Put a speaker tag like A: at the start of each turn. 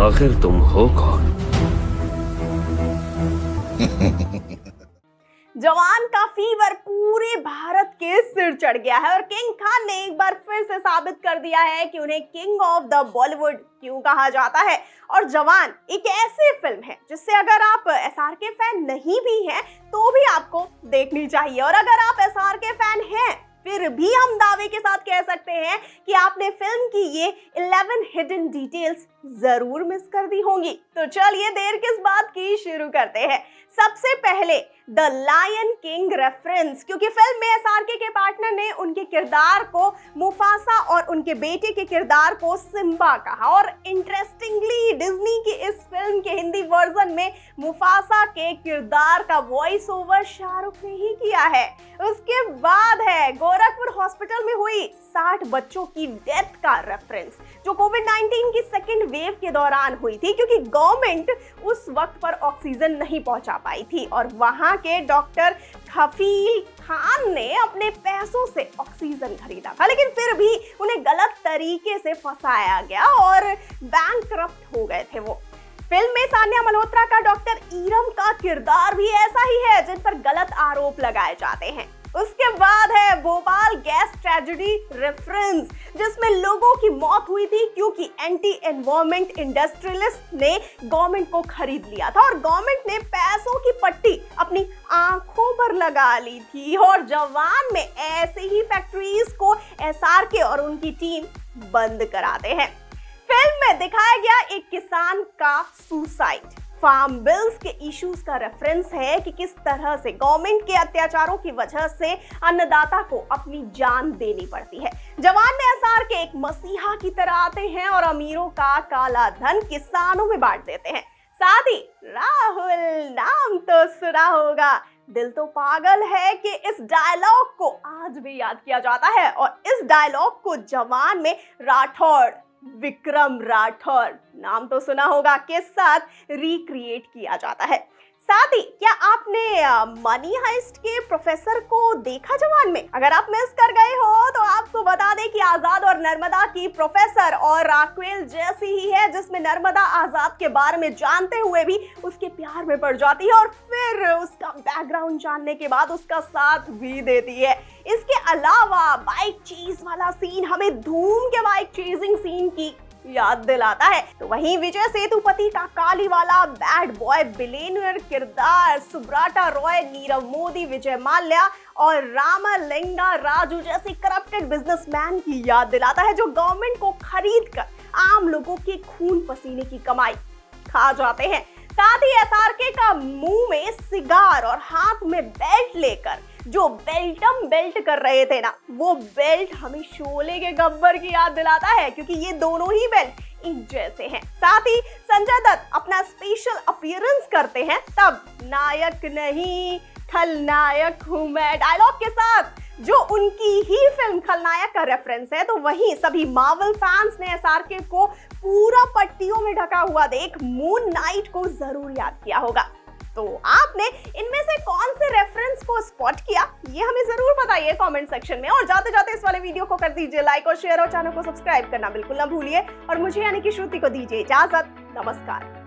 A: आखिर तुम हो कौन?
B: जवान का फीवर पूरे भारत के सिर चढ़ गया है और किंग खान ने एक बार फिर से साबित कर दिया है कि उन्हें किंग ऑफ द बॉलीवुड क्यों कहा जाता है। और जवान एक ऐसी फिल्म है जिससे अगर आप एसआरके फैन नहीं भी हैं तो भी आपको देखनी चाहिए, और अगर आप एसआरके फैन हैं फिर भी हम दावे के साथ कह सकते हैं कि आपने फिल्म की ये 11 हिडन डिटेल्स जरूर मिस कर दी होंगी। तो चलिए देर किस बात की, शुरू करते हैं। सबसे पहले द लायन किंग रेफरेंस, क्योंकि फिल्म में एसआरके के पार्टनर ने उनके किरदार को मुफासा और उनके बेटे के किरदार को सिम्बा कहा, और इंटरेस्टिंगली डिज्नी की इस फिल्म के हिंदी वर्जन में मुफासा के किरदार का वॉइस ओवर शाहरुख ने ही किया है। उसके बाद है गोरखपुर हॉस्पिटल में हुई 60 बच्चों की डेथ का रेफरेंस, जो कोविड-19 की सेकेंड वेव के दौरान हुई थी, क्योंकि गवर्नमेंट उस वक्त पर ऑक्सीजन नहीं पहुंचा पाई थी और वहां के डॉक्टर खफील खान ने अपने पैसों से ऑक्सीजन खरीदा था, लेकिन फिर भी उन्हें गलत तरीके से फंसाया गया और बैंकक्रप्ट हो गए थे वो। फिल्म में सान्या मल्होत्रा का डॉक्टर ईरम का किरदार भी ऐसा ही है जिन पर गलत आरोप लगाए जाते हैं। उसके बाद है भोपाल गैस ट्रेजेडी रेफरेंस, जिसमें लोगों की मौत हुई थी क्योंकि एंटी एनवायरमेंट इंडस्ट्रियलिस्ट ने गवर्नमेंट को खरीद लिया था और गवर्नमेंट ने पैसों की पट्टी अपनी आंखों पर लगा ली थी। और जवान में ऐसे ही फैक्ट्रीज को एसआरके और उनकी टीम बंद कराते हैं। फिल्म में दिखाया गया एक किसान का सुसाइड फार्म बिल्स के इश्यूज का रेफरेंस है कि किस तरह से गवर्नमेंट के अत्याचारों की वजह से अन्नदाता को अपनी जान देनी पड़ती है। जवान में एसआरके एक मसीहा की तरह आते हैं और अमीरों का काला धन किसानों में बांट देते हैं। साथ ही राहुल नाम तो सुना होगा, दिल तो पागल है कि इस डायलॉग को आज भी याद किया जाता है, और इस डायलॉग को जवान में राठौड़, विक्रम राठौर नाम तो सुना होगा, के साथ रिक्रिएट किया जाता है। साथ ही क्या आपने मनी हाइस्ट के प्रोफेसर को देखा जवान में? अगर आप मिस कर गए हो तो आपको बता दें कि आजाद और नर्मदा की प्रोफेसर और राक्वेल जैसी ही है, जिसमें नर्मदा आजाद के बारे में जानते हुए भी उसके प्यार में पड़ जाती है और फिर उसका बैकग्राउंड जानने के बाद उसका साथ भी देती है। इसके अलावा बाइक चेज वाला सीन हमें धूम के बाइक चेजिंग सीन की याद दिलाता है। तो वहीं विजय सेतुपति का काली वाला बैड बॉय बिलियनियर किरदार सुब्राटा रॉय, नीरव मोदी, विजय माल्या और रामलिंगा राजू जैसे करप्टेड बिजनेसमैन की याद दिलाता है, जो गवर्नमेंट को खरीद कर आम लोगों के खून पसीने की कमाई खा जाते हैं। साथ ही एसआरके का मुंह में सिगार और हाथ में बेल्ट लेकर जो बेल्टम बेल्ट कर रहे थे ना, वो बेल्ट हमें शोले के गब्बर की याद दिलाता है, क्योंकि ये दोनों ही बेल्ट एक जैसे हैं। साथ ही संजय दत्त अपना स्पेशल अपीयरेंस करते हैं तब नायक नहीं खलनायक हूं मैं डायलॉग के साथ, जो उनकी ही फिल्म खलनायक का रेफरेंस है। तो वहीं सभी मार्वल फैंस ने एसआरके को पूरा पट्टियों में ढका हुआ देख मून नाइट को जरूर याद किया होगा। तो आपने इनमें से कौन से रेफरेंस को स्पॉट किया, ये हमें जरूर बताइए कमेंट सेक्शन में। और जाते जाते इस वाले वीडियो को कर दीजिए लाइक और शेयर, और चैनल को सब्सक्राइब करना बिल्कुल ना भूलिए। और मुझे यानी कि श्रुति को दीजिए इजाजत। नमस्कार।